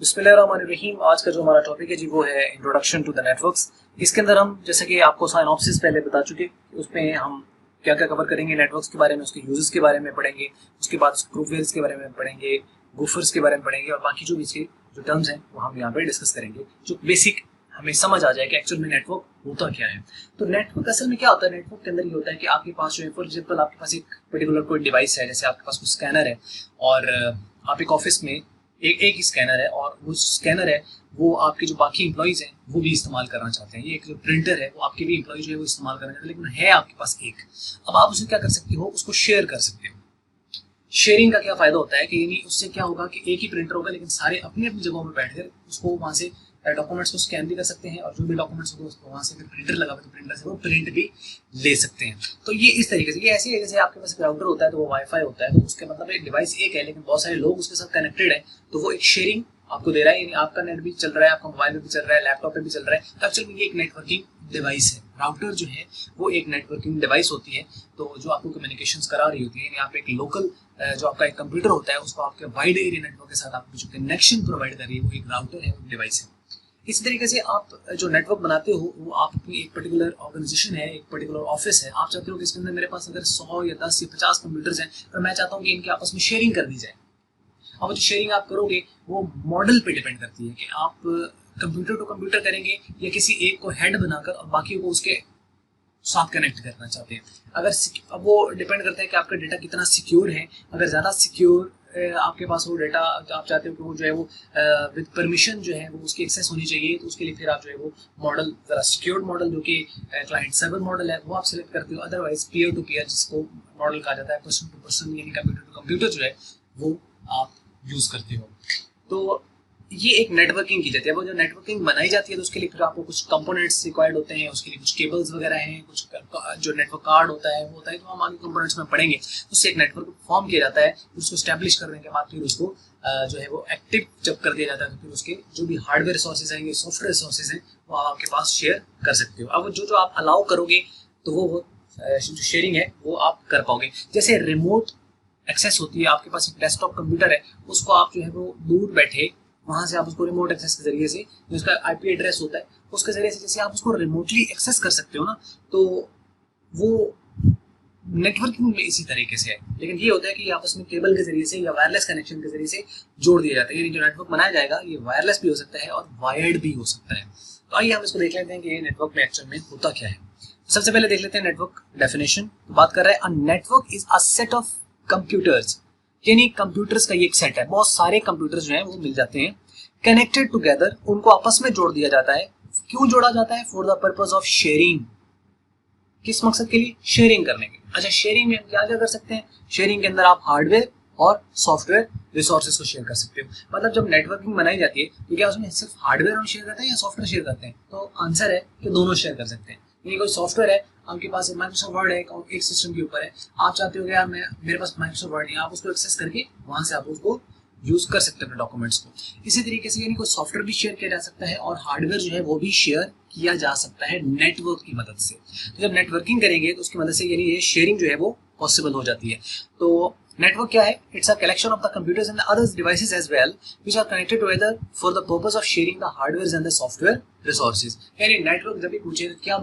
बिस्मिल्लाहिर्रहमानिर्रहीम। आज का जो हमारा टॉपिक है जी वो है इंट्रोडक्शन टू द नेटवर्क्स। इसके अंदर हम जैसे कि आपको साइनॉप्सिस पहले बता चुके, उसमें हम क्या क्या कवर करेंगे, नेटवर्क्स के बारे में, उसके यूजेस के बारे में पढ़ेंगे, उसके बाद ग्रुपवेयर्स के बारे में पढ़ेंगे, गुफर्स के बारे में पढ़ेंगे और बाकी जो इसके जो टर्म्स हैं वो हम यहाँ पे डिस्कस करेंगे, जो बेसिक हमें समझ आ जाए कि एक्चुअल में नेटवर्क होता क्या है। तो नेटवर्क असल में क्या होता है, नेटवर्क के अंदर ये होता है कि आपके पास जो है, फॉर एग्जाम्पल आपके पास एक पर्टिकुलर कोई डिवाइस है, जैसे आपके पास कोई स्कैनर है और आप एक ऑफिस में एक ही स्कैनर है और वो स्कैनर है वो आपके जो बाकी इंप्लॉइज हैं वो भी इस्तेमाल करना चाहते हैं। ये एक जो प्रिंटर है वो आपके भी इंप्लॉय जो है वो इस्तेमाल करना चाहते हैं, लेकिन है आपके पास एक। अब आप उसे क्या कर सकते हो, उसको शेयर कर सकते हो। शेयरिंग का क्या फायदा होता है कि यानी उससे क्या होगा कि एक ही प्रिंटर होगा लेकिन सारे अपनी अपनी जगहों में बैठकर उसको वहां से डॉक्यूमेंट्स को स्कैन भी कर सकते हैं और जो भी डॉक्यूमेंट्स होगा उसको वहां से फिर प्रिंटर लगा तो प्रिंटर से वो प्रिंट भी ले सकते हैं। तो ये इस तरीके से, ये ऐसे है जैसे आपके पास एक राउटर होता है तो वो वाईफाई होता है, तो उसके मतलब एक डिवाइस एक है लेकिन बहुत सारे लोग उसके साथ कनेक्टेड है, तो वो एक शेयरिंग आपको दे रहा है। यानी आपका नेट भी चल रहा है, आपका मोबाइल में भी चल रहा है, लैपटॉप पे भी चल रहा है। तो एक्चुअली ये एक नेटवर्किंग डिवाइस है। राउटर जो है वो एक नेटवर्किंग डिवाइस होती है, तो जो आपको कम्युनिकेशंस करा रही होती है। यानी आप एक लोकल जो आपका एक कंप्यूटर होता है उसको आपके वाइड एरिया नेटवर्क के साथ आपको जो कनेक्शन प्रोवाइड कर रही है वो एक राउटर है, वो डिवाइस है। इसी तरीके से आप जो नेटवर्क बनाते हो वो आप अपनी एक पर्टिकुलर ऑर्गेनाइजेशन है, एक पर्टिकुलर ऑफिस है, आप चाहते हो कि इसके अंदर मेरे पास अगर 100 या 10 या 50 कंप्यूटर्स हैं और मैं चाहता हूँ कि इनके आपस में शेयरिंग कर दी जाए। अब जो शेयरिंग आप करोगे वो मॉडल पे डिपेंड करती है कि आप कंप्यूटर टू कंप्यूटर करेंगे या किसी एक को हेड बनाकर और बाकी को उसके साथ कनेक्ट करना चाहते हैं। अगर अब वो डिपेंड करता है कि आपका डेटा कितना सिक्योर है। अगर ज़्यादा सिक्योर आपके पास वो डेटा आप चाहते हो कि वो जो है वो विद परमिशन जो है वो उसकी एक्सेस होनी चाहिए, तो उसके लिए फिर आप जो है वो मॉडल ज़रा सिक्योर्ड मॉडल जो कि क्लाइंट सर्वर मॉडल है वो आप सिलेक्ट करते हो। अदरवाइज पीयर टू पीयर जिसको मॉडल कहा जाता है, पर्सन टू पर्सन यानी कंप्यूटर टू कंप्यूटर जो है वो आप यूज़ करते हो। तो ये एक नेटवर्किंग की जाती है। वो जो नेटवर्किंग बनाई जाती है तो उसके लिए फिर आपको कुछ कंपोनेंट्स रिक्वायर्ड होते हैं, उसके लिए कुछ केबल्स वगैरह हैं, कुछ जो नेटवर्क कार्ड होता है वो होता है, तो हम आगे कंपोनेंट्स में पढ़ेंगे। तो उससे एक नेटवर्क फॉर्म किया जाता है, उसको स्टैब्लिश करने के बाद फिर उसको जो है वो एक्टिव जब कर दिया जाता है तो फिर उसके जो भी हार्डवेयर रिसोर्सेज हैं, सॉफ्टवेयर रिसोर्सेज हैं, वो आपके पास शेयर कर सकते हो। अब जो आप अलाउ करोगे तो वो जो शेयरिंग है वो आप कर पाओगे। जैसे रिमोट एक्सेस होती है, आपके पास एक डेस्कटॉप कंप्यूटर है, उसको आप जो है वो दूर बैठे वहां से आप उसको रिमोट एक्सेस के जरिए से, जो उसका आईपी एड्रेस होता है उसके जरिए से जैसे आप उसको रिमोटली एक्सेस कर सकते हो ना, तो वो नेटवर्किंग में इसी तरीके से है। लेकिन ये होता है कि आपस में केबल के जरिए से या वायरलेस कनेक्शन के जरिए से जोड़ दिया जाता है। यानी जो नेटवर्क बनाया जाएगा ये वायरलेस भी हो सकता है और वायर्ड भी हो सकता है। तो आइए हम इसको देख लेते हैं कि ये नेटवर्क में एक्चुअल में होता क्या है। सबसे पहले देख लेते हैं नेटवर्क डेफिनेशन। बात कर रहे हैं, a network is a set of computers, यानी कंप्यूटर्स का ये एक सेट है, बहुत सारे कंप्यूटर्स जो हैं वो मिल जाते हैं, कनेक्टेड टुगेदर, उनको आपस में जोड़ दिया जाता है। क्यों जोड़ा जाता है? For the purpose of sharing. किस मकसद के लिए? शेयरिंग करने के लिए। अच्छा, शेयरिंग में हम क्या क्या कर सकते हैं? शेयरिंग के अंदर आप हार्डवेयर और सॉफ्टवेयर रिसोर्सेज को शेयर कर सकते हो। मतलब जब नेटवर्किंग बनाई जाती है तो क्या उसमें सिर्फ हार्डवेयर हम शेयर करते हैं या सॉफ्टवेयर शेयर करते हैं? तो आंसर है कि दोनों शेयर कर सकते हैं। यानी कोई सॉफ्टवेयर है, आपके पास माइक्रोसॉफ्ट वर्ड है, एक सिस्टम के ऊपर है, आप चाहते हो कि यार मैं मेरे पास माइक्रोसॉफ्ट वर्ड नहीं, आप उसको एक्सेस करके वहां से आप उसको यूज कर सकते हैं अपने डॉक्यूमेंट्स को। इसी तरीके से यानी कोई सॉफ्टवेयर भी शेयर किया जा सकता है और हार्डवेयर जो है वो भी शेयर किया जा सकता है नेटवर्क की मदद से। तो जब नेटवर्किंग करेंगे तो उसकी मदद से यानी ये शेयरिंग जो है वो पॉसिबल हो जाती है। तो नेटवर्क क्या है? It's a collection of the computers and other devices as well which are connected together for the purpose of sharing the hardware and the software resources. यानी नेटवर्क जब भी पूछे क्या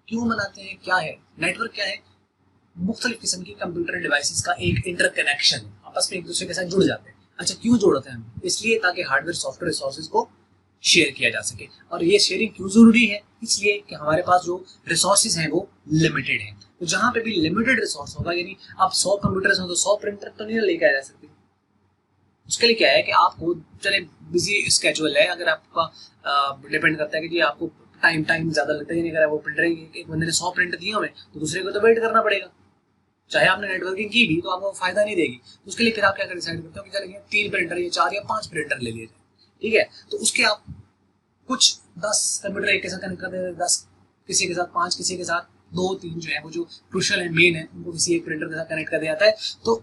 क्यों बनाते हैं, क्या है नेटवर्क? क्या है? मुख्तलिफ किस्म की कंप्यूटर डिवाइसेस का एक इंटरकनेक्शन, आपस में एक दूसरे के साथ जुड़ जाते हैं। अच्छा, क्यों जोड़ते हैं हम? इसलिए ताकि हार्डवेयर सॉफ्टवेयर रिसोर्सेज को शेयर किया जा सके। और ये शेयरिंग क्यों जरूरी है? इसलिए कि हमारे पास जो रिसोर्सेज हैं वो लिमिटेड हैं। तो जहां पे भी लिमिटेड रिसोर्स होगा, यानी आप 100 कंप्यूटर्स हो तो 100 प्रिंटर तो नहीं लेके आ जा सकते। उसके लिए क्या है कि आपको, चले बिजी स्केड्यूल है, अगर आपका डिपेंड करता है कि जी आपको टाइम ज्यादा लगता है, नहीं अगर वो प्रिंटर एक बंदे ने 100 प्रिंट दिए हमें तो दूसरे को तो वेट करना पड़ेगा। चाहे आपने नेटवर्किंग की भी तो आपको फायदा नहीं देगी। तो उसके लिए फिर आप क्या कर डिसाइड करते हो कि चलिए 3 प्रिंटर या 4 या 5 प्रिंटर ले लिए जाए, ठीक है। तो उसके आप कुछ 10 कंप्यूटर एक के साथ कनेक्ट कर देते हैं, 10 किसी के साथ, 5 किसी के साथ, 2-3 जो है वो जो क्रूशियल है, मेन है, उनको किसी एक प्रिंटर के साथ कनेक्ट कर दिया जाता है। तो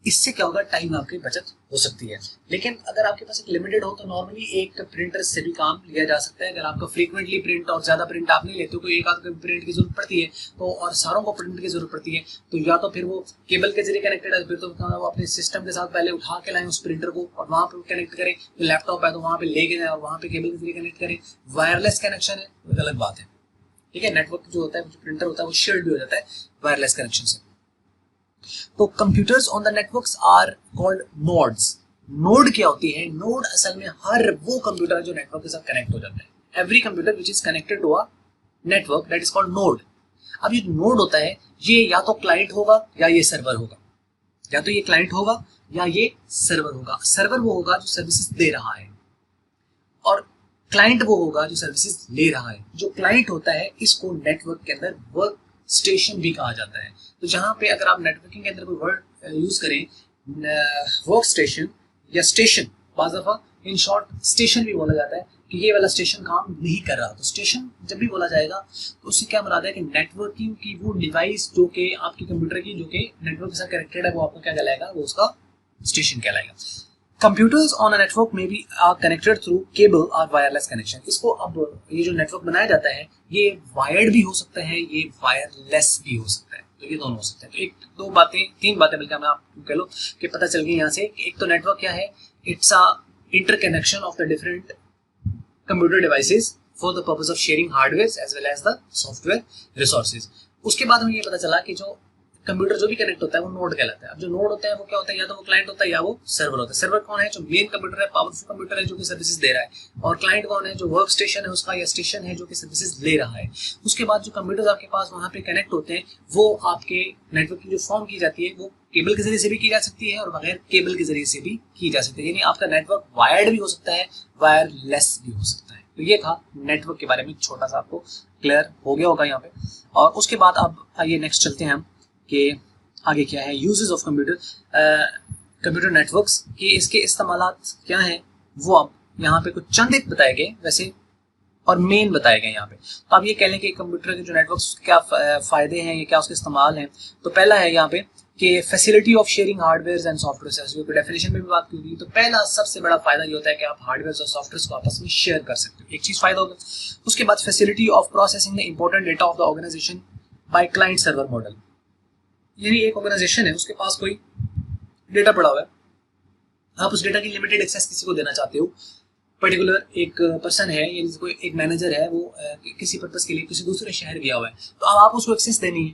इससे क्या होगा, टाइम आपकी बचत हो सकती है। लेकिन अगर आपके पास एक लिमिटेड हो तो नॉर्मली एक प्रिंटर से भी काम लिया जा सकता है। अगर आपका फ्रीक्वेंटली प्रिंट और ज़्यादा प्रिंट आप नहीं लेते हो, कोई एक आध प्रिंट की जरूरत पड़ती है तो, और सारों को प्रिंट की जरूरत पड़ती है, तो या तो फिर वो केबल के जरिए कनेक्टेड है, फिर तो वो अपने सिस्टम के साथ पहले उठा के लाएं उस प्रिंटर को और वहाँ पर कनेक्ट करें। तो लैपटॉप है तो वहाँ पे लेके जाए और वहाँ पे केबल के जरिए कनेक्ट करें। वायरलेस कनेक्शन है तो अलग बात है, ठीक है। नेटवर्क जो होता है, जो प्रिंटर होता है, वो शेयर्ड भी हो जाता है वायरलेस कनेक्शन से। तो computers on the networks are called nodes. Node क्या होती है? नोड असल में हर वो कंप्यूटर जो नेटवर्क के साथ कनेक्ट हो जाता है। Every computer which is connected to a network that is called node. अब ये नोड होता है, ये या तो क्लाइंट होगा या ये सर्वर होगा, या तो ये क्लाइंट होगा या ये सर्वर होगा। सर्वर वो होगा जो सर्विसेज दे रहा है और क्लाइंट वो होगा जो सर्विसेज ले रहा है। जो क्लाइंट होता है इसको नेटवर्क के अंदर वर्क स्टेशन भी कहा जाता है। तो जहां पे अगर आप नेटवर्किंग के अंदर कोई वर्ड यूज करें, वर्क स्टेशन या स्टेशन, बाज़ दफा इन शॉर्ट स्टेशन भी बोला जाता है कि ये वाला स्टेशन काम नहीं कर रहा। तो स्टेशन जब भी बोला जाएगा तो उससे क्या मुराद है कि नेटवर्किंग की वो डिवाइस जो कि आपके कंप्यूटर की जो कि नेटवर्क के साथ कनेक्टेड है, वो आपको क्या कहलाएगा, वो उसका स्टेशन कहलाएगा। कंप्यूटर्स ऑन अ नेटवर्क में भी आर कनेक्टेड थ्रू केबल और वायरलेस कनेक्शन। इसको अब ये जो नेटवर्क बनाया जाता है ये वायर्ड भी हो सकता है, ये वायरलेस भी हो सकता है, तो ये दोनों हो सकते हैं। तो एक दो बातें, तीन बातें बल्कि मैं आपको कह लो कि पता चल गई यहाँ से। एक तो नेटवर्क क्या है, it's a interconnection of the different computer devices for the purpose of sharing hardware as well as the software resources. उसके बाद हमें ये पता चला कि जो कंप्यूटर जो भी कनेक्ट होता है वो नोड कहलाता है। अब जो नोड होता है वो क्या होता है, या तो वो क्लाइंट होता है या वो सर्वर होता है। सर्वर कौन है? जो मेन कंप्यूटर है, पावरफुल कंप्यूटर है जो कि सर्विसेज दे रहा है। और क्लाइंट कौन है? जो वर्क स्टेशन है उसका या स्टेशन है जो कि सर्विसेज ले रहा है। उसके बाद जो कंप्यूटर्स आपके पास वहाँ पे कनेक्ट होते हैं वो आपके नेटवर्क की जो फॉर्म की जाती है वो केबल के जरिए से भी की जा सकती है और बगैर केबल के जरिए से भी की जा सकती है। यानी आपका नेटवर्क वायर्ड भी हो सकता है, वायरलेस भी हो सकता है। तो ये था नेटवर्क के बारे में, छोटा सा आपको क्लियर हो गया होगा यहाँ पे। और उसके बाद अब आइए नेक्स्ट चलते हैं हम कि आगे क्या है। यूजेस ऑफ कंप्यूटर नेटवर्क्स के इसके इस्तेमालात क्या हैं, वो अब यहाँ पे कुछ चंद एक बताए गए वैसे और मेन बताए गए यहाँ पे। तो आप ये कह लें कि कंप्यूटर के जो नेटवर्क्स क्या फायदे हैं, ये क्या उसके इस्तेमाल हैं। तो पहला है यहाँ पे कि facility of sharing hardware and software. जो डेफिनेशन में भी बात की हुई, तो पहला सबसे बड़ा फायदा ये होता है कि आप हार्डवेयर और सॉफ्टवेयर को आपस में शेयर कर सकते हो, एक चीज फायदा होगा। उसके बाद facility of processing the important data of the organization by client server model. यानी एक ऑर्गेनाइजेशन है, उसके पास कोई डेटा पड़ा हुआ है, आप उस डेटा की लिमिटेड एक्सेस किसी को देना चाहते हो। पर्टिकुलर एक पर्सन है, यानी कोई एक मैनेजर है, वो किसी पर्पस के लिए किसी दूसरे शहर गया हुआ है, तो अब आप उसको एक्सेस देनी है,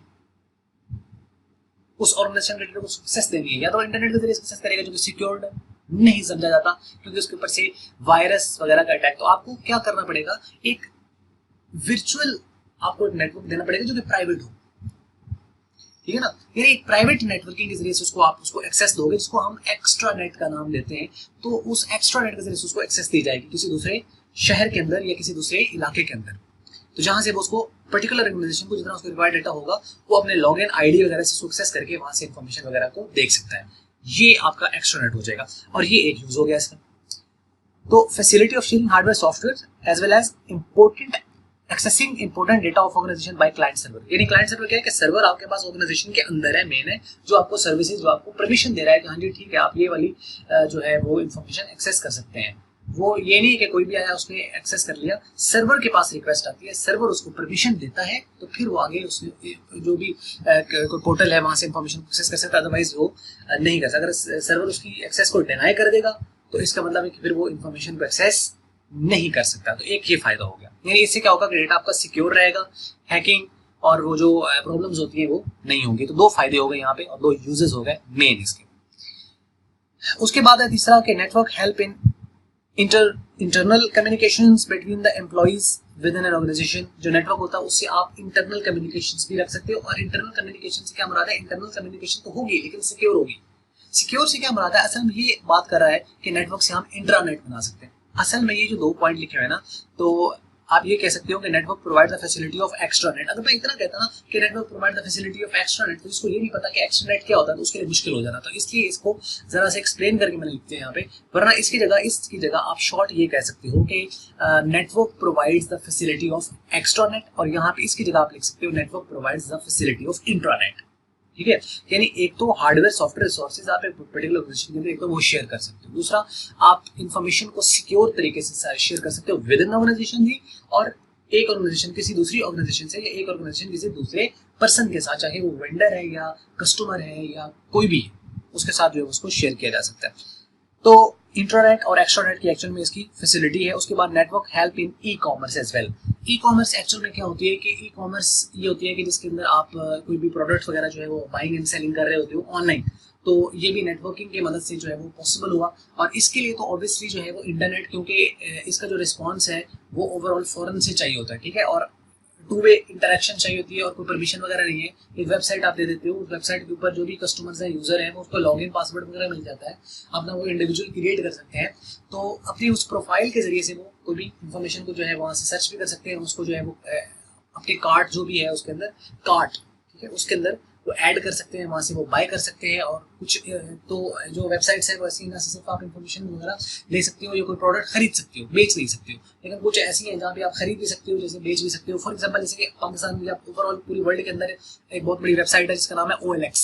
उस ऑर्गेनाइजेशन के डेटा को एक्सेस देनी है। या तो इंटरनेट के जरिए एक्सेस करेगा जो कि सिक्योर्ड नहीं समझा जाता क्योंकि उसके ऊपर से वायरस वगैरह का अटैक। तो आपको क्या करना पड़ेगा, एक वर्चुअल आपको नेटवर्क देना पड़ेगा जो कि प्राइवेट हो, ठीक है ना। यानी एक प्राइवेट नेटवर्किंग के जरिए से उसको आप उसको एक्सेस दोगे, जिसको हम एक्स्ट्रा नेट का नाम देते हैं। तो उस एक्स्ट्रा नेट के जरिए से उसको एक्सेस दी जाएगी किसी दूसरे शहर के अंदर या किसी दूसरे इलाके के अंदर। तो जहां से वो उसको पर्टिकुलर ऑर्गेनाइजेशन को जितना उसको रिक्वायर्ड डेटा होगा वो अपने लॉगिन आईडी वगैरह से एक्सेस करके वहां से इंफॉर्मेशन वगैरह को देख सकता है। ये आपका एक्स्ट्रा नेट हो जाएगा और ये एक यूज हो गया इसका। तो facility of sharing hardware software as well as important accessing important data of organization by client server. यानी क्लाइंट सर्वर क्या है कि सर्वर आपके पास ऑर्गेनाइजेशन के अंदर है, मेन है, जो आपको सर्विसेज, जो आपको परमिशन दे रहा है कि हाँ जी ठीक है आप ये वाली जो है वो इंफॉर्मेशन एक्सेस कर सकते हैं। वो ये नहीं कि कोई भी आया उसने एक्सेस कर लिया, सर्वर के पास रिक्वेस्ट आती है, सर्वर उसको परमिशन देता है, तो फिर वो आगे उसने जो भी कोई पोर्टल है वहां से इंफॉर्मेशन एक्सेस कर सकता है, अदरवाइज वो नहीं कर सकता। अगर सर्वर उसकी एक्सेस को डिनाई कर देगा तो इसका मतलब है कि फिर वो इंफॉर्मेशन को एक्सेस नहीं कर सकता। तो एक ये फायदा हो गया, यानी इससे क्या होगा कि डेटा आपका सिक्योर रहेगा, हैकिंग और वो जो प्रॉब्लम्स होती है वो नहीं होंगी। तो दो फायदे हो गए यहाँ पे और दो यूजेस हो गए मेन इसके। उसके बाद है तीसरा कि network help in internal communications between the employees within an organization. जो नेटवर्क होता है उससे आप इंटरनल कम्युनिकेशंस भी रख सकते हो। और इंटरनल कम्युनिकेशन से क्या मुराद है, इंटरनल कम्युनिकेशन तो होगी लेकिन सिक्योर होगी। सिक्योर से क्या मुराद है, असल में ये बात कर रहा है कि नेटवर्क से हम इंट्रानेट बना सकते हैं। असल में ये जो 2 पॉइंट लिखे हुए हैं ना, तो आप ये कह सकते हो कि network provide the facility of extra net. अगर मैं इतना कहता ना कि network provide the facility of extra net, तो इसको ये नहीं पता कि एक्स्ट्रा नेट क्या होता है, तो उसके लिए मुश्किल हो जाना। तो इसलिए इसको जरा से एक्सप्लेन करके मैंने लिखते हैं यहाँ पे, वरना इसकी जगह आप शॉर्ट ये कह सकते हो कि network provides the facility of extra net, और यहाँ पे इसकी जगह आप लिख सकते हो network provides the facility of intranet. ठीक है। यानी एक तो हार्डवेयर सॉफ्टवेयर रिसोर्सेज आप एक पर्टिकुलर ऑर्गेनाइजेशन के अंदर एक तो वो शेयर कर सकते हो, दूसरा आप इंफॉर्मेशन को सिक्योर तरीके से शेयर कर सकते हो विद इन ऑर्गेनाइजेशन भी, और एक ऑर्गेनाइजेशन किसी दूसरी ऑर्गेनाइजेशन से या एक ऑर्गेनाइजेशन किसी दूसरे पर्सन के साथ, चाहे वो वेंडर है या कस्टमर है या कोई भी है, उसके साथ जो है उसको शेयर किया जा सकता है। तो इंट्रानेट और एक्स्ट्रानेट की एक्चुअल में इसकी फैसिलिटी है। उसके बाद network help in e commerce as well. E commerce actual में क्या होती है कि ई कॉमर्स ये होती है कि जिसके अंदर आप कोई भी प्रोडक्ट वगैरह जो है वो बाइंग एंड सेलिंग कर रहे होते हो ऑनलाइन, तो ये भी नेटवर्किंग की मदद से जो है वो पॉसिबल हुआ। और इसके लिए तो ऑब्वियसली जो है वो इंटरनेट, क्योंकि इसका जो रिस्पॉन्स है वो ओवरऑल फॉरन से चाहिए होता है, ठीक है, और टू वे इंटरेक्शन चाहिए होती है और कोई परमिशन वगैरह नहीं है। एक वेबसाइट आप दे देते हो, उस वेबसाइट के ऊपर जो भी कस्टमर्स हैं, यूजर है, वो उसको लॉगिन पासवर्ड वगैरह मिल जाता है, अपना वो इंडिविजुअल क्रिएट कर सकते हैं। तो अपनी उस प्रोफाइल के जरिए से वो कोई भी इंफॉर्मेशन को जो है वहाँ से सर्च भी कर सकते हैं, उसको जो है वो अपने कार्ट जो भी है उसके अंदर कार्ट, ठीक है, उसके अंदर वो ऐड कर सकते हैं, वहाँ से वो बाय कर सकते हैं। और कुछ तो जो वेबसाइट्स है वो ऐसी ना सिर्फ आप इन्फॉर्मेशन वगैरह ले सकते हो या कोई प्रोडक्ट खरीद सकते हो, बेच नहीं सकते हो, लेकिन कुछ ऐसी हैं जहाँ पे आप खरीद भी सकते हो, जैसे बेच भी सकते हो। फॉर एग्जाम्पल जैसे कि पाकिस्तान या ओवरऑल पूरी वर्ल्ड के अंदर एक बहुत बड़ी वेबसाइट है जिसका नाम है OLX।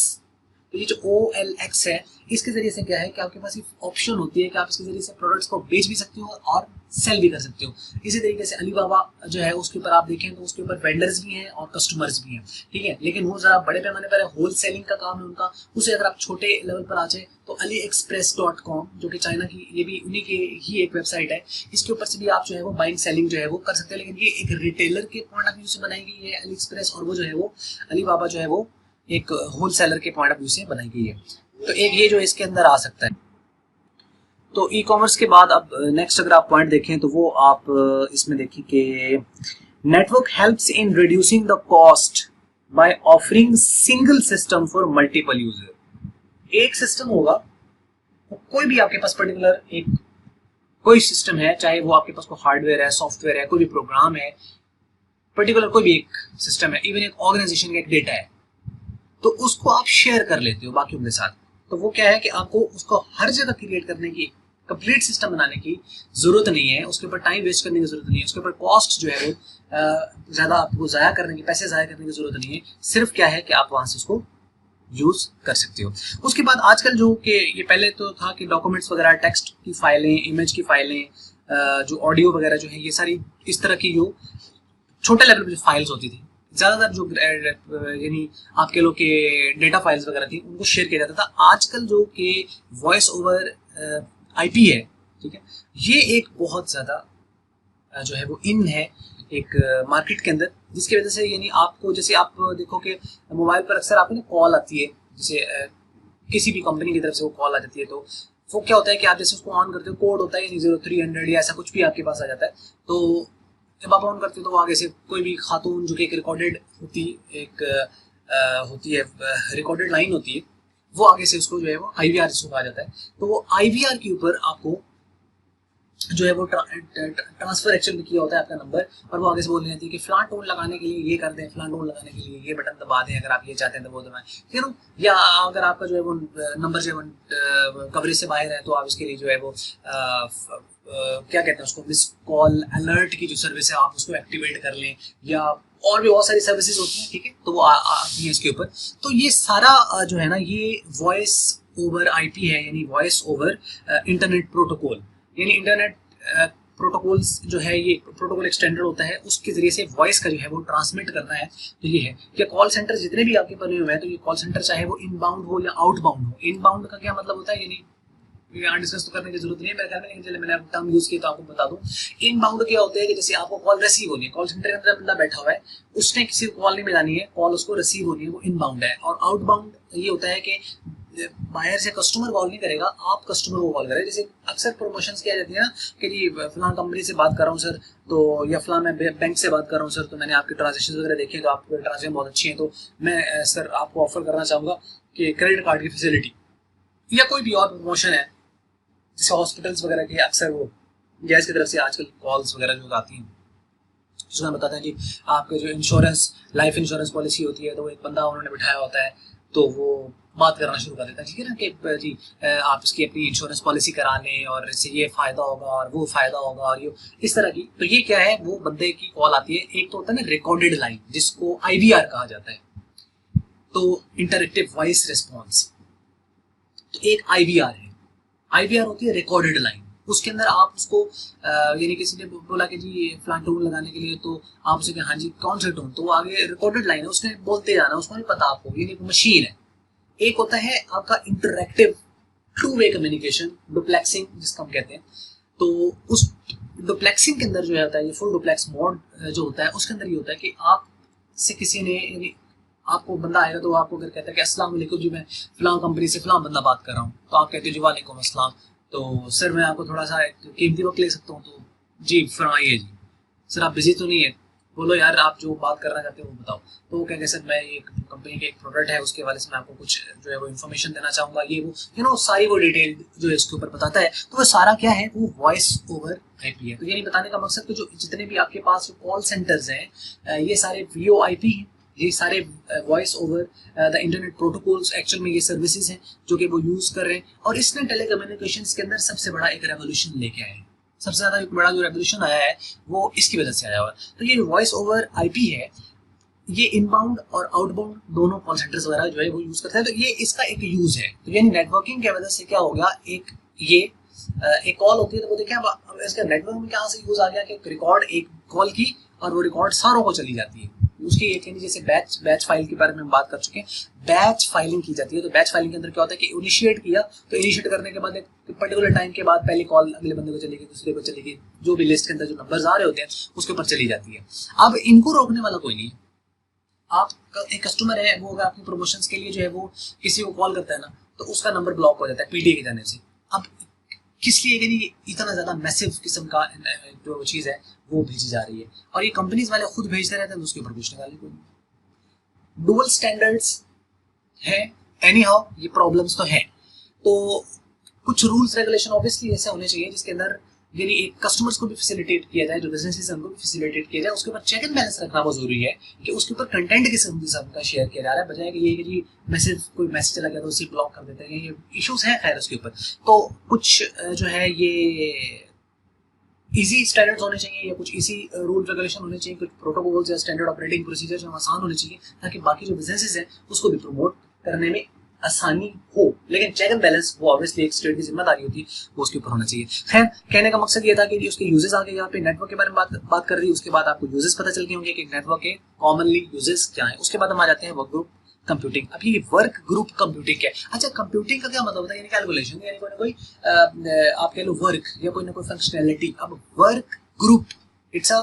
तो ये जो OLX है, इसके जरिए से क्या है कि आपके पास एक ऑप्शन होती है कि आप इसके जरिए से प्रोडक्ट्स को बेच भी सकते हो और सेल भी कर सकते हो। इसी तरीके से अलीबाबा जो है उसके ऊपर आप देखें तो उसके ऊपर वेंडर्स भी हैं और कस्टमर्स भी हैं, ठीक है, लेकिन वो जरा बड़े पैमाने पर है, होल सेलिंग का काम है उनका। उसे अगर आप छोटे लेवल पर आ जाए तो AliExpress.com, जो कि चाइना की, ये भी उन्हीं की ही एक वेबसाइट है, इसके ऊपर से भी आप जो है वो बाइंग सेलिंग जो है वो कर सकते हैं। लेकिन ये एक रिटेलर के पॉइंट ऑफ व्यू से बनाई गई है AliExpress, और वो जो है वो अलीबाबा जो है वो एक होल सेलर के पॉइंट ऑफ व्यू से बनाई गई है। तो एक ये जो इसके अंदर आ सकता है। तो ई कॉमर्स के बाद अब नेक्स्ट अगर आप पॉइंट देखें तो वो आप इसमें देखिए कि network helps in reducing the cost by offering single system for multiple user. एक सिस्टम होगा, कोई भी आपके पास पर्टिकुलर एक कोई सिस्टम है, चाहे वो आपके पास कोई हार्डवेयर है, सॉफ्टवेयर है, कोई भी प्रोग्राम है, पर्टिकुलर कोई भी एक सिस्टम है, इवन एक ऑर्गेनाइजेशन का एक डेटा है, तो उसको आप शेयर कर लेते हो बाकियों के साथ। तो वो क्या है कि आपको उसको हर जगह क्रिएट करने की, कंप्लीट सिस्टम बनाने की जरूरत नहीं है, उसके ऊपर टाइम वेस्ट करने की जरूरत नहीं है, उसके ऊपर कॉस्ट जो है वो ज्यादा आपको जाया करने की, पैसे जाया करने की जरूरत नहीं है। सिर्फ क्या है कि आप वहां से उसको यूज कर सकते हो। उसके बाद आजकल जो कि ये पहले तो था कि डॉक्यूमेंट्स वगैरह, टेक्स्ट की फाइलें, इमेज की फाइलें, जो ऑडियो वगैरह जो है, ये सारी इस तरह की जो छोटे लेवल पे जो फाइल्स होती थी, ज्यादातर जो यानी आपके लोग के डेटा फाइल्स वगैरह थी, उनको शेयर किया जाता था। आजकल जो कि वॉइस ओवर IP है, ठीक है, ये एक बहुत ज्यादा जो है वो इन है एक मार्केट के अंदर, जिसकी वजह से यानी आपको, जैसे आप देखो कि मोबाइल पर अक्सर आपको ना कॉल आती है, जैसे किसी भी कंपनी की तरफ से वो कॉल आ जाती है, तो वो क्या होता है कि आप जैसे उसको ऑन करते हो, कोड होता है यानी 0300 या ऐसा कुछ भी आपके पास आ जाता है। तो जब आप ऑन करते हो तो वो आगे से कोई भी खातून जो कि एक रिकॉर्डेड होती, एक होती है, रिकॉर्डेड लाइन होती है, वो आगे से उसको जो है वो IVR जिसको कहा जाता है, तो वो IVR के ऊपर आपको जो है वो ट्रांसफर एक्चुअली किया होता है आपका नंबर, और वो आगे से बोलनी रहती है कि फ्लान टोन लगाने के लिए ये कर दें, फ्लान टोन लगाने के लिए ये बटन दबा दें, अगर आप ये चाहते हैं तो वो दबाएं, ठीक है। या अगर आपका जो है वो नंबर जो है कवरेज से बाहर है तो आप इसके लिए जो है वो क्या कहते हैं उसको, मिस कॉल अलर्ट की जो सर्विस है आप उसको एक्टिवेट कर लें, या और भी बहुत सारी सर्विसेज होती हैं, ठीक है, तो वो आती है इसके ऊपर। तो ये सारा जो है ना, ये वॉइस ओवर IP है, यानी वॉइस ओवर इंटरनेट प्रोटोकॉल, यानी इंटरनेट प्रोटोकॉल्स जो है, ये प्रोटोकॉल एक्सटेंडेड होता है, उसके जरिए से वॉइस का जो है वो ट्रांसमिट करना है। तो ये है कि कॉल सेंटर जितने भी आपके बने हुए हैं, तो ये कॉल सेंटर चाहे वो इनबाउंड हो या आउटबाउंड हो। इनबाउंड का क्या मतलब होता है, यानी यहाँ डिस्कस तो करने की जरूरत नहीं है मेरे ख्याल में, लेकिन चलिए मैंने टर्म यूज किया तो आपको बता दूं। इनबाउंड क्या होता है कि जैसे आपको कॉल रिसीव होनी है, कॉल सेंटर के अंदर बंदा बैठा हुआ है, उसने किसी को कॉल नहीं मिलानी है, कॉल उसको रिसीव होनी है, वो इनबाउंड है। और आउटबाउंड ये होता है कि बाहर से कस्टमर कॉल नहीं करेगा, आप कस्टमर को कॉल करें। जैसे अक्सर प्रमोशंस किया जाती है ना कि जी फलां कंपनी से बात कर रहा हूँ सर, तो या फलां मैं बैंक से बात कर रहा हूँ सर, तो मैंने आपके ट्रांजेक्शन वगैरह देखे, तो आपके ट्रांजेक्शन बहुत अच्छी हैं, तो मैं सर आपको ऑफर करना चाहूँगा कि क्रेडिट कार्ड की फैसिलिटी, या कोई भी और प्रमोशन है, जैसे हॉस्पिटल्स वगैरह के अक्सर वो गैस की तरफ से आजकल कॉल्स वगैरह जो आती हैं, जिसमें बताते हैं कि आपके जो इंश्योरेंस, लाइफ इंश्योरेंस पॉलिसी होती है, तो वो एक बंदा उन्होंने बिठाया होता है, तो वो बात करना शुरू कर देता है, ठीक है ना, कि जी आप इसकी अपनी इंश्योरेंस पॉलिसी करा लें और इससे ये फायदा होगा और वो फायदा होगा, और ये इस तरह की। तो ये क्या है, वो बंदे की कॉल आती है। एक तो होता है ना रिकॉर्डेड लाइन, जिसको IVR कहा जाता है। तो इंटरएक्टिव वॉइस रिस्पॉन्स। तो एक IVR है, IVR होती है रिकॉर्डेड लाइन, उसके अंदर आप उसको यानी किसी ने बोला कि जी ये फ्लान टोन लगाने के लिए, तो आप उसे हाँ जी कौन सा टोन, तो वो आगे रिकॉर्डेड लाइन है उसने बोलते जाना, उसको नहीं पता आपको, ये एक मशीन है। एक होता है आपका इंटरएक्टिव टू वे कम्युनिकेशन, डुप्लेक्सिंग जिसको हम कहते हैं। तो उस डुप्लेक्सिंग के अंदर जो होता है, ये फुल डुप्लेक्स मोड जो होता है, उसके अंदर ये होता है कि आप से किसी ने, यानी आपको बंदा आएगा तो आपको अगर कहता है कि अस्सलाम वालेकुम जी, मैं फलां कंपनी से फलां बंदा बात कर रहा हूँ, तो आप कहते हो जी वालेकुम अस्सलाम, तो सर मैं आपको थोड़ा सा कीमती वक्त ले सकता हूँ, तो जी फरमाइए जी, सर आप बिजी तो नहीं है, बोलो यार आप जो बात करना चाहते हो वो बताओ। तो वो कहेंगे सर मैं ये कंपनी के एक प्रोडक्ट है उसके वाले से मैं आपको कुछ जो है वो इन्फॉर्मेशन देना चाहूँगा, ये वो सारी वो डिटेल जो है इसके ऊपर बताता है। तो वो सारा क्या है, वो वॉइस ओवर IP है। तो ये नहीं बताने का मकसद कि जो जितने भी आपके पास कॉल सेंटर्स हैं ये सारे VoIP हैं, ये सारे voice over the internet protocols actual में ये सर्विसेज हैं जो कि वो यूज़ कर रहे हैं। और इसने टेलीकम्युनिकेशंस के अंदर सबसे बड़ा एक रेवोल्यूशन लेके आए हैं। सबसे ज़्यादा एक बड़ा जो रेवोल्यूशन आया है वो इसकी वजह से आया हुआ है। तो ये वॉइस ओवर IP है, ये इनबाउंड और आउटबाउंड दोनों कॉल सेंटर्स वगैरह जो है वो यूज़ करते हैं। तो ये इसका एक यूज़ है। तो यानी नेटवर्किंग की वजह से क्या हो गया, एक कॉल होती है तो वो देखें अब इसका नेटवर्क में कहाँ से यूज़ आ गया कि रिकॉर्ड एक कॉल की और वो रिकॉर्ड सारों को चली जाती है। उसकी एक यानी जैसे बैच फाइल के बारे में हम बात कर चुके हैं, बैच फाइलिंग की जाती है। तो बैच फाइलिंग के अंदर क्या होता है कि इनिशिएट किया, तो इनिशिएट करने के बाद एक पर्टिकुलर टाइम के बाद पहले कॉल अगले बंदे को चलेगी, दूसरे को चलेगी, जो भी लिस्ट के अंदर जो नंबर्स आ रहे होते हैं उसके ऊपर चली जाती है। अब इनको रोकने वाला कोई नहीं है। आप एक कस्टमर है, वो अगर अपनी प्रमोशंस के लिए जो है वो किसी को कॉल करता है ना, तो उसका नंबर ब्लॉक हो जाता है PDA के जाने से। अब किस लिए, यानी इतना ज़्यादा मैसिव किस्म का जो चीज़ है वो भेजी जा रही है, और ये कंपनीज वाले खुद भेजते रहते हैं, तो उसके ऊपर पूछने वाले कोई नहीं। डुअल स्टैंडर्ड्स है, एनी हाउ ये प्रॉब्लम्स तो है। तो कुछ रूल्स रेगुलेशन ऑब्वियसली ऐसे होने चाहिए जिसके अंदर यानी एक कस्टमर्स को भी फैसिलिटेट किया जाए, जो बिजनेसेस हैं उनको भी फैसिलिटेट किया जाए। उसके ऊपर चेक एंड बैलेंस रखना बहुत जरूरी है कि उसके ऊपर कंटेंट किस किस्म का शेयर किया जा रहा है, बजाय कि ये कि जी कोई मैसेज चला गया तो उसे ब्लॉक कर देते हैं। ये इश्यूज हैं खैर उसके ऊपर। तो कुछ जो है ये इजी स्टैंडर्ड्स होने चाहिए, या कुछ इसी रूल रेगुलेशन होने चाहिए, कुछ प्रोटोकॉल्स या स्टैंडर्ड ऑपरेटिंग प्रोसीजर जो आसान होने चाहिए, ताकि बाकी जो बिजनेसेस हैं उसको भी प्रमोट करने में आसानी हो। लेकिन चेक एंड बैलेंस वो ऑब्वियसली एक स्टेट की जिम्मेदारी होती है, वो उसके ऊपर होना चाहिए। खैर, कहने का मकसद ये था कि उसके यूजेस आ गए। यहाँ पे नेटवर्क के बारे में बात कर रही है, उसके बाद आपको यूजेस पता चल गए होंगे कि नेटवर्क के कॉमनली यूजेस क्या है। उसके बाद हम आ जाते हैं वर्क ग्रुप कंप्यूटिंग। अब ये वर्क ग्रुप कंप्यूटिंग क्या है? अच्छा, कंप्यूटिंग का क्या मतलब होता है? यानी कैलकुलेशन, यानी कोई ना कोई आप कह लो वर्क या कोई ना कोई फंक्शनैलिटी। अब work group, it's a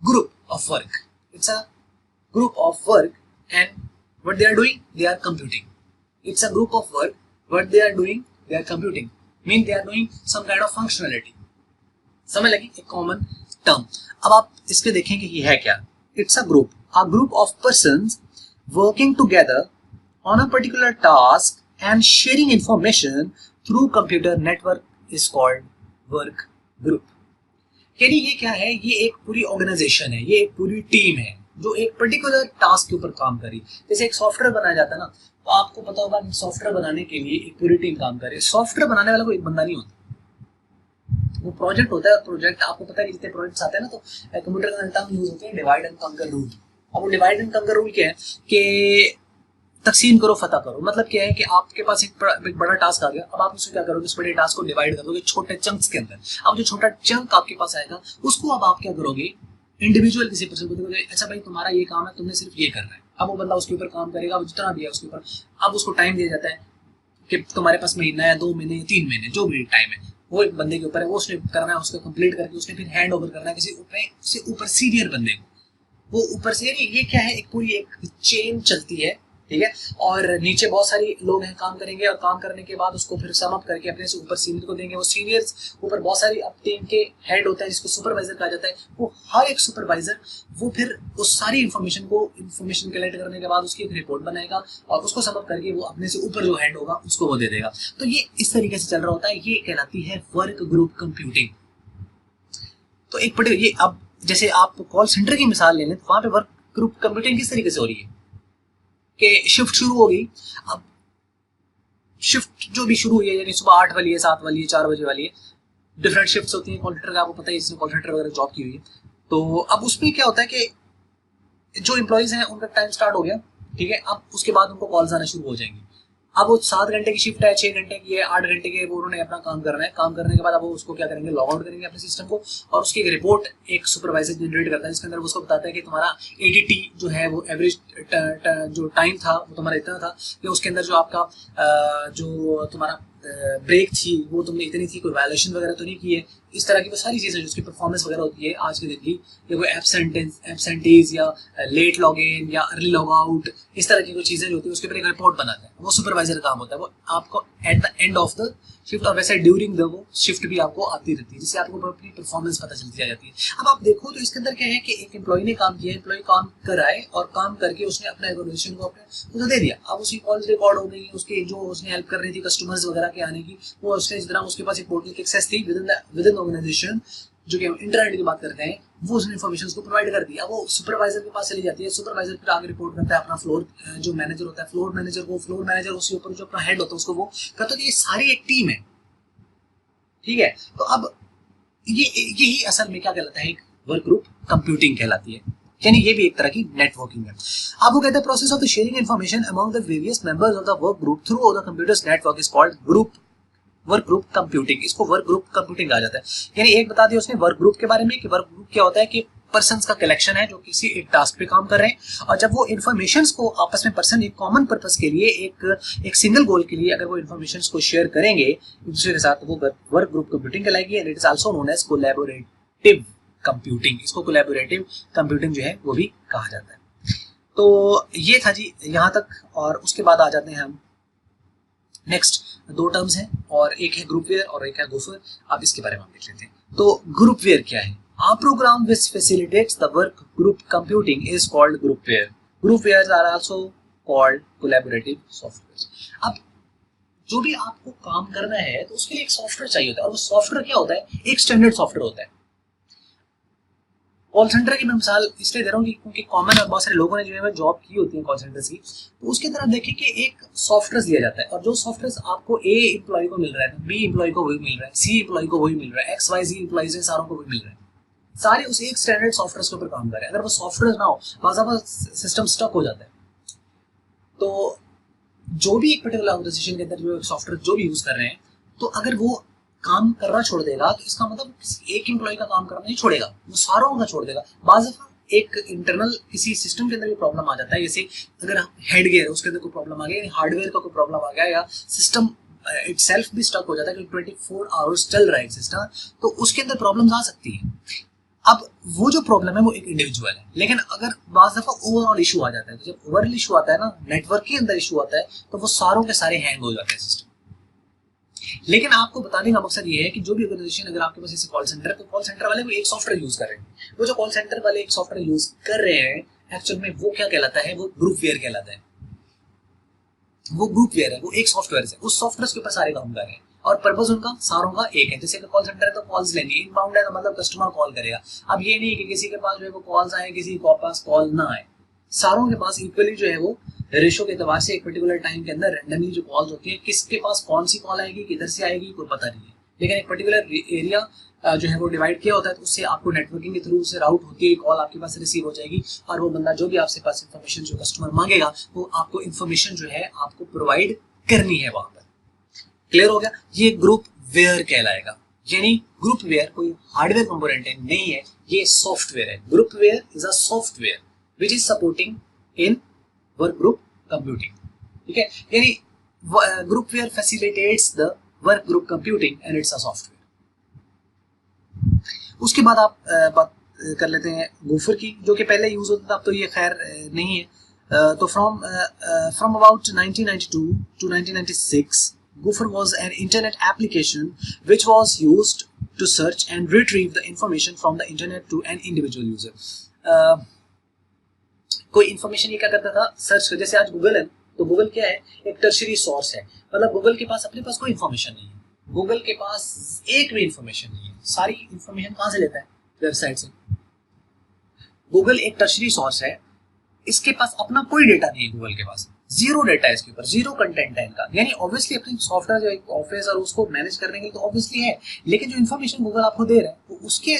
group of work, it's a group of work, and what they are doing, they are computing. It's a group of work, what they are doing, they are computing, mean they are doing some kind of functionality. समझ लगी? एक common term. अब आप इसके देखेंगे ये है क्या। It's a group of persons working together on a particular task and sharing information through computer network is called work group. यानी ये क्या है, ये एक पूरी ऑर्गेनाइजेशन है, ये एक पूरी टीम है जो एक पर्टिकुलर टास्क के ऊपर काम करी। जैसे एक सॉफ्टवेयर बनाया जाता है ना, तो आपको पता होगा कि सॉफ्टवेयर बनाने के लिए एक पूरी टीम काम करे। सॉफ्टवेयर बनाने वाला कोई एक बंदा नहीं होता, वो प्रोजेक्ट होता है। प्रोजेक्ट आपको पता है कि जितने प्रोजेक्ट्स आते हैं ना, तो कंप्यूटर का टर्म यूज होते हैं डिवाइड एंड कंकर रूल। अब वो डिवाइड एंड कंकर रूल क्या है कि तकसीम करो फतह करो। मतलब क्या है कि आपके पास एक बड़ा टास्क आ गया, अब आप उसको क्या करोगे, उस बड़े टास्क को डिवाइड करोगे छोटे चंक्स के अंदर। अब जो छोटा चंक आपके पास आएगा उसको अब आप क्या करोगे, इंडिविजुअल किसी पर्सन को देखोगे, अच्छा भाई तुम्हारा ये काम है, तुमने सिर्फ ये करना है। अब वो बंदा उसके ऊपर काम करेगा, अब जितना भी है उसके ऊपर। अब उसको टाइम दिया जाता है कि तुम्हारे पास महीना या 2 महीने या 3 महीने, जो भी टाइम है वो एक बंदे के ऊपर है, वो उसने करना है, उसको कंप्लीट करके उसने फिर हैंड ओवर करना है किसी से ऊपर सीनियर बंदे को। वो ऊपर से ये क्या है, एक पूरी एक चेन चलती है, ठीक है। और नीचे बहुत सारी लोग हैं काम करेंगे, और काम करने के बाद उसको फिर सम अप करके अपने से ऊपर सीनियर को देंगे। वो सीनियर्स ऊपर बहुत सारी अब टीम के हेड होता है जिसको सुपरवाइजर कहा जाता है। वो हर एक सुपरवाइजर वो फिर उस सारी इंफॉर्मेशन कलेक्ट करने के बाद उसकी एक रिपोर्ट बनाएगा, और उसको सम अप करके वो अपने से ऊपर जो हेड होगा उसको वो दे देगा। तो ये इस तरीके से चल रहा होता है। ये कहलाती है वर्क ग्रुप कंप्यूटिंग। तो एक बड़े ये, अब जैसे आप कॉल सेंटर की मिसाल ले लें, तो वहां पे वर्क ग्रुप कंप्यूटिंग किस तरीके से हो रही है कि शिफ्ट शुरू हो गई। अब शिफ्ट जो भी शुरू हुई है, यानी सुबह 8 वाली है, 7 वाली है, 4 बजे वाली है, डिफरेंट शिफ्ट्स होती हैं। कॉल सेंटर का आपको पता है, इसने कॉल सेंटर वगैरह जॉब की हुई है। तो अब उसमें क्या होता है कि जो एम्प्लॉइज हैं उनका टाइम स्टार्ट हो गया, ठीक है, अब उसके बाद उनको कॉल्स आना शुरू हो जाएंगी। अब वो 7 घंटे की शिफ्ट है, 6 घंटे की है, 8 घंटे की है, वो उन्होंने अपना काम करना है। काम करने के बाद अब वो उसको क्या करेंगे, लॉग आउट करेंगे अपने सिस्टम को, और उसकी एक रिपोर्ट एक सुपरवाइजर जनरेट करता है, जिसके अंदर वो उसको बताता है कि तुम्हारा एडीटी जो है वो एवरेज जो टाइम था वो तुम्हारा इतना था, या उसके अंदर जो आपका जो तुम्हारा ब्रेक थी वो तुमने इतनी थी, कोई वायलेशन वगैरह तो नहीं की है। इस तरह की वो सारी चीज़ें जो उसकी परफॉर्मेंस वगैरह होती है आज के दिन की, या कोई एब्सेंटेज या लेट लॉग इन या अर्ली लॉग आउट, इस तरह की कोई चीज़ें जो होती है उसके ऊपर एक रिपोर्ट बनाता है। वो सुपरवाइजर का काम होता है, वो आपको at the end of the shift और वैसे ड्यूरिंग द वो शिफ्ट भी आपको आती रहती है, जिससे आपको अपनी परफॉर्मेंस पता चलती आ जाती है। अब आप देखो तो इसके अंदर क्या है कि एक एम्प्लॉय ने काम किया, एम्प्लॉय काम कराए और काम करके उसने अपने ऑर्गेनाइजेशन को अपने उसको दे दिया। अब उसकी कॉल्स रिकॉर्ड हो गई, उसके जो उसने हेल्प कर रही थी कस्टमर्स वगैरह के आने की, वो उसने जितना उसके पास एक पोर्टल की एक्सेस थी विद इन ऑर्गेनाइजेशन, जो कि हम इंटरनेट की बात करते हैं, वो उसने इन्फॉर्मेशन को प्रोवाइड कर दिया। वो सुपरवाइजर के पास चली जाती है, सुपरवाइजर फिर आगे रिपोर्ट करता है अपना फ्लोर जो मैनेजर होता है, फ्लोर मैनेजर को, फ्लोर मैनेजर उसके ऊपर जो अपना हेड होता है उसको वो कहता है कि ये सारी एक टीम है, ठीक है। तो अब यही असल में क्या कहलाता है, एक वर्क ग्रुप कंप्यूटिंग कहलाती है, यानी ये भी एक तरह की नेटवर्किंग है। अब वो कहते हैं process of the sharing information among the various members of the work group through the computers network is called work group computing. इसको वर्क ग्रुप कंप्यूटिंग कहा जाता है। यानी एक बता दिया उसने वर्क ग्रुप के बारे में कि वर्क ग्रुप क्या होता है, कि पर्सन्स का कलेक्शन है जो किसी एक टास्क पे काम कर रहे हैं, और जब वो इन्फॉर्मेशंस को आपस में पर्सन एक कॉमन पर्पस के लिए एक सिंगल गोल के लिए अगर वो इन्फॉर्मेशंस को शेयर करेंगे एक दूसरे के साथ, तो वो वर्क ग्रुप कंप्यूटिंग कहलाएगी। And it is also known as collaborative computing. इसको कोलैबोरेटिव कंप्यूटिंग जो है वो भी कहा जाता है। तो ये था जी यहाँ तक, और उसके बाद आ जाते हैं हम नेक्स्ट 2 टर्म्स हैं, और एक है ग्रुपवेयर और एक है गोफर। आप इसके बारे में देख लेते हैं। तो ग्रुपवेयर क्या है? A program which facilitates the work group computing is called groupware. Groupwares are also called collaborative softwares. अब जो भी आपको काम करना है तो उसके लिए एक सॉफ्टवेयर चाहिए होता है, और वो सॉफ्टवेयर क्या होता है, एक स्टैंडर्ड सॉफ्टवेयर होता है। कॉल सेंटर की मैं मिसाल इसलिए दे रहा हूँ क्योंकि कॉमन और बहुत सारे लोगों ने जो है जॉब की होती है कॉल सेंटर्स की, तो उसके तरफ देखें कि एक सॉफ्टवेयर दिया जाता है, और जो सॉफ्टवेयर आपको ए एम्प्लॉय को मिल रहा है, बी एम्प्लॉय को वही मिल रहा है, सी एम्प्लॉय को वही मिल रहा है, एक्स वाई जी एम्प्लॉयज हैं सारों को वही मिल रहा है, सारे उस एक स्टैंडर्ड सॉफ्टवेयर के ऊपर काम कर रहे हैं। अगर वो सॉफ्टवेयर ना हो, बाज़ाफ़ा सिस्टम स्टक हो जाता है। तो जो भी एक पर्टिकुलर ऑर्गेनाइजेशन के अंदर जो सॉफ्टवेयर जो भी यूज कर रहे हैं, तो अगर वो काम करना छोड़ देगा तो इसका मतलब किसी एक एम्प्लॉय का काम करना नहीं छोड़ेगा, वो सारों का छोड़ देगा। बाज़ाफ़ा एक इंटरनल किसी सिस्टम के अंदर भी प्रॉब्लम आ जाता है, जैसे अगर हेड गियर उसके अंदर कोई प्रॉब्लम आ गया, हार्डवेयर का कोई प्रॉब्लम आ गया, या सिस्टम इटसेल्फ भी स्टक हो जाता है कि 24 आवर्स चल रहा है सिस्टम, तो उसके अंदर प्रॉब्लम्स आ सकती है। अब वो जो प्रॉब्लम है वो एक इंडिविजुअल है, लेकिन अगर बाज़ दफ़ा ओवरऑल इशू आ जाता है, तो जब ओवरऑल इशू आता है ना, नेटवर्क के अंदर इशू आता है, तो वो सारों के सारे हैंग हो जाते हैं सिस्टम। लेकिन आपको बताने का मकसद ये है कि जो भी ऑर्गेनाइजेशन, अगर आपके पास ऐसे कॉल सेंटर है, तो कॉल सेंटर वाले वो एक सॉफ्टवेयर यूज कर रहे हैं। वो जो कॉल सेंटर वाले एक सॉफ्टवेयर यूज कर रहे हैं, एक्चुअल में वो क्या कहलाता है, वो ग्रुपवेयर कहलाता है। वो ग्रुपवेयर है, वो एक सॉफ्टवेयर है, उस सॉफ्टवेयर के ऊपर सारे काम कर रहे हैं, और पर्पस उनका सारों का एक है। जैसे कॉल सेंटर है तो कॉल्स लेनी, इनबाउंड है तो मतलब कस्टमर कॉल करेगा। अब ये नहीं कि किसी के पास जो है वो कॉल्स आए, किसी के पास कॉल ना आए, सारों के पास इक्वली जो है वो रेशो के एतबार से एक पर्टिकुलर टाइम के अंदर रैंडमली जो कॉल्स होती है, किसके पास कौन सी कॉल आएगी, किधर से आएगी, कोई पता नहीं है। लेकिन एक पर्टिकुलर एरिया जो है वो डिवाइड किया होता है, तो उससे आपको नेटवर्किंग के थ्रू से राउट होती है, कॉल आपके पास रिसीव हो जाएगी, और वो बंदा जो भी आपसे पास इन्फॉर्मेशन जो कस्टमर मांगेगा, वो आपको इन्फॉर्मेशन जो है आपको प्रोवाइड करनी है वहां पर। क्लियर हो गया? ये ग्रुप वेयर कहलाएगा। यानी ग्रुप वेयर कोई हार्डवेयर कंपोनेंट नहीं है, ये सॉफ्टवेयर है। Groupware is a software which is supporting in work group computing. ठीक है, यानी groupware facilitates the work group computing and it's a software. उसके बाद आप बात कर लेते हैं गोफर की, जो कि पहले यूज होता था, अब तो ये खैर नहीं है। तो from about 1992 to 1996, Gopher was an internet application which was used to search and retrieve the information from the internet to an individual user. कोई इन्फॉर्मेशन ये क्या करता था, सर्च कर, जैसे आज गूगल है, तो गूगल क्या है, एक टर्शियरी सोर्स है, मतलब गूगल के पास अपने पास कोई इन्फॉर्मेशन नहीं है, गूगल के पास एक भी इन्फॉर्मेशन नहीं है, सारी इन्फॉर्मेशन कहाँ से लेता है, वेबसाइट से। गूगल एक टर्शियरी सोर्स है, इसके पास अपना कोई डेटा नहीं है, गूगल के पास जीरो डेटा है, इसके ऊपर जीरो कंटेंट है इनका। यानी ऑब्वियसली अपनी सॉफ्टवेयर जो एक ऑफिस और उसको मैनेज करने के लिए तो ऑब्वियसली है, लेकिन जो इन्फॉर्मेशन गूगल आपको दे रहा है, तो उसके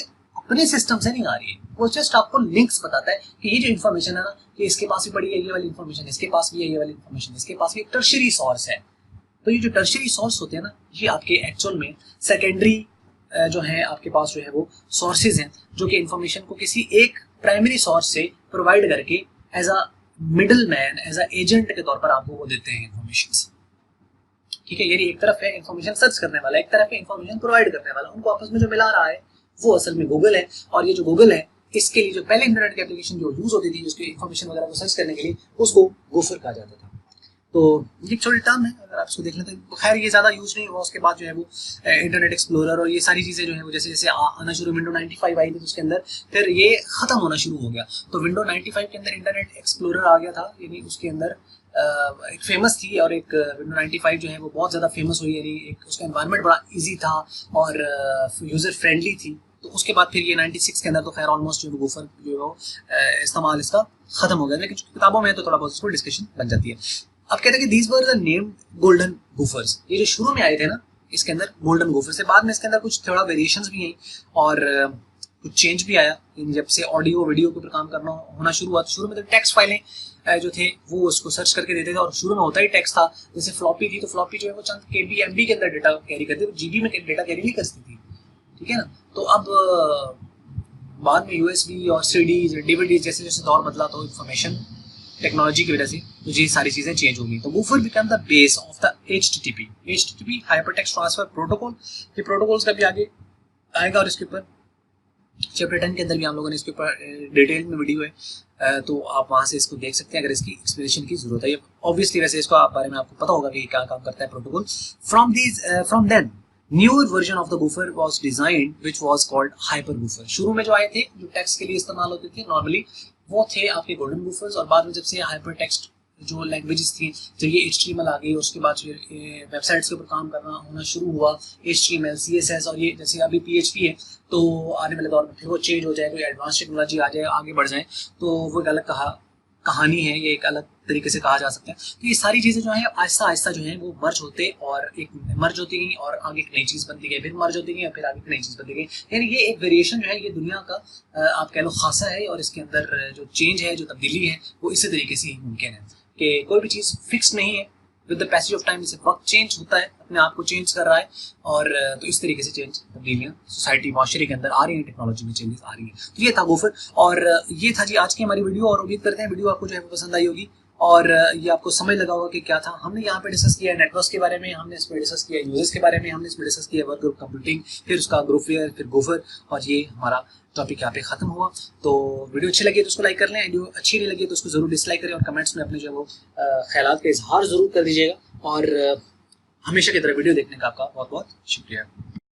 अपने सिस्टम से नहीं आ रही है, वो जस्ट आपको लिंक्स बताता है कि ये जो इन्फॉर्मेशन है ना, कि इसके पास भी पड़ी है ये वाली इन्फॉर्मेशन, इसके पास भी है ये वाली इन्फॉर्मेशन, इसके पास भी एक टर्शियरी सोर्स है। तो ये जो टर्शियरी सोर्स होते हैं ना, ये आपके एक्चुअल में सेकेंडरी जो है आपके पास जो है वो सोर्सेज हैं, जो कि इन्फॉर्मेशन को किसी एक प्राइमरी सोर्स से प्रोवाइड करके as a middle man, as a agent के तौर पर आपको वो देते हैं इन्फॉर्मेशन। ठीक है, यानी एक तरफ है इन्फॉर्मेशन सर्च करने वाला, एक तरफ है इन्फॉर्मेशन प्रोवाइड करने वाला, उनको आपस में जो मिला रहा है वो असल में गूगल है। और ये जो गूगल है, इसके लिए जो पहले इंटरनेट की एप्लीकेशन जो यूज होती थी उसकी इन्फॉर्मेशन वगैरह को सर्च करने के लिए, उसको गोफर कहा जाता था। तो ये एक छोटी टर्म है, अगर आप इसको देख लें तो खैर ये ज़्यादा यूज नहीं हुआ। उसके बाद जो है वो इंटरनेट एक्सप्लोरर और ये सारी चीज़ें जो है वो जैसे जैसे आना शुरू, विंडो 95 आई थी तो उसके अंदर फिर ये ख़त्म होना शुरू हो गया। तो विंडो 95 के अंदर इंटरनेट एक्सप्लोरर आ गया था, यानी उसके अंदर एक फेमस थी, और एक विंडो 95 जो है वो बहुत ज़्यादा फेमस हुई, यानी एक उसका एनवायरनमेंट बड़ा ईजी था और यूज़र फ्रेंडली थी। तो उसके बाद फिर ये 96 के अंदर तो खैर ऑलमोस्ट जो गोफर जो है वो इस्तेमाल इसका ख़त्म हो गया, लेकिन किताबों में तो थोड़ा बहुत इसको डिस्कशन बन जाती है। अब कहते हैं कि these were the named golden gophers, ये जो शुरू में आए थे ना इसके अंदर गोल्डन गोफर से, बाद में इसके अंदर कुछ थोड़ा वेरिएशंस भी हैं और कुछ चेंज भी आया। जब से ऑडियो वीडियो के ऊपर काम करना होना शुरू हुआ, तो शुरू में तो टेक्स्ट फाइलें जो थे वो उसको सर्च करके देते थे, और शुरू में होता ही टेक्स्ट था। जैसे फ्लॉपी थी, तो फ्लॉपी जो है वो चंद केबी एमबी के अंदर डेटा कैरी करती थी, जीबी में डेटा कैरी नहीं करती थी। ठीक है ना। तो अब बाद में यूएसबी और सीडीज डीवीडी जैसे जैसे दौर बदला, तो इन्फॉर्मेशन टेक्नोलॉजी की वजह से तो ये सारी चीजें चेंज होंगी। तो gopher become the base of the HTTP hypertext transfer protocol. ये प्रोटोकॉल्स का भी आगे आएगा, और इसके ऊपर चैप्टर 10 के अंदर भी हम लोगों ने इसके ऊपर डिटेल में वीडियो है, तो आप वहाँ से इसको देख सकते हैं अगर इसकी एक्सप्लेनेशन की जरूरत है। ऑब्वियसली वैसे इसको आप बारे में आपको पता होगा कि क्या काम करता है protocol. From then newer version of the gopher was designed which was called hyper gopher. शुरू में जो आए थे, जो टेक्स्ट के लिए इस्तेमाल होते थे नॉर्मली, वो थे आपके गोल्डन गोफर्स, और बाद में जब से हाइपर टेक्स्ट जो लैंग्वेजेस थी, जब ये HTML आ गई, उसके बाद फिर वेबसाइट्स के ऊपर काम करना होना शुरू हुआ, HTML CSS, और ये जैसे अभी PHP है, तो आने वाले दौर में फिर वो चेंज हो जाए, कोई एडवांस टेक्नोलॉजी आ जाए, आगे बढ़ जाए, तो वो एक अलग कहानी है, ये एक अलग तरीके से कहा जा सकता है। तो ये सारी चीज़ें जो है आहिस्ता आहिस्ता जो है वो मर्ज होते और एक मर्ज होती गई, और आगे एक नई चीज़ बनती गई, फिर मर्ज होती गई, और फिर आगे एक नई चीज़ बनती गई। यानी ये एक वेरिएशन जो है ये दुनिया का आप कह लो खासा है, और इसके अंदर जो चेंज है, जो तब्दीली है, वो इसी तरीके से ही मुमकिन है कि कोई भी चीज़ फिक्स नहीं है। With the passage of time इसे वक्त चेंज होता है, अपने आप को चेंज कर रहा है, और तो इस तरीके से चेंज तब्दीलियाँ सोसाइटी माशरे के अंदर आ रही हैं, टेक्नोलॉजी में चेंजेस आ रही हैं। तो ये था गोफर, और ये था जी आज की हमारी वीडियो, और उम्मीद करते हैं वीडियो आपको जो है पसंद आई होगी, और ये आपको समझ लगा होगा कि क्या था। हमने यहाँ पे डिस्कस किया है नेटवर्क्स के बारे में, हमने इसमें डिस्कस किया है यूजर्स के बारे में, हमने इसमें डिस्कस किया है वर्क ग्रुप कंप्यूटिंग, फिर उसका ग्रुप वेयर, फिर गोफर, और ये हमारा टॉपिक यहाँ पे खत्म हुआ। तो वीडियो अच्छी लगी तो उसको लाइक कर लें, वीडियो अच्छी नहीं लगी तो उसको जरूर डिसलाइक करें, और कमेंट्स में अपने जो है वो ख्यालात का इजहार जरूर कर दीजिएगा। और हमेशा की तरह वीडियो देखने का आपका बहुत बहुत शुक्रिया।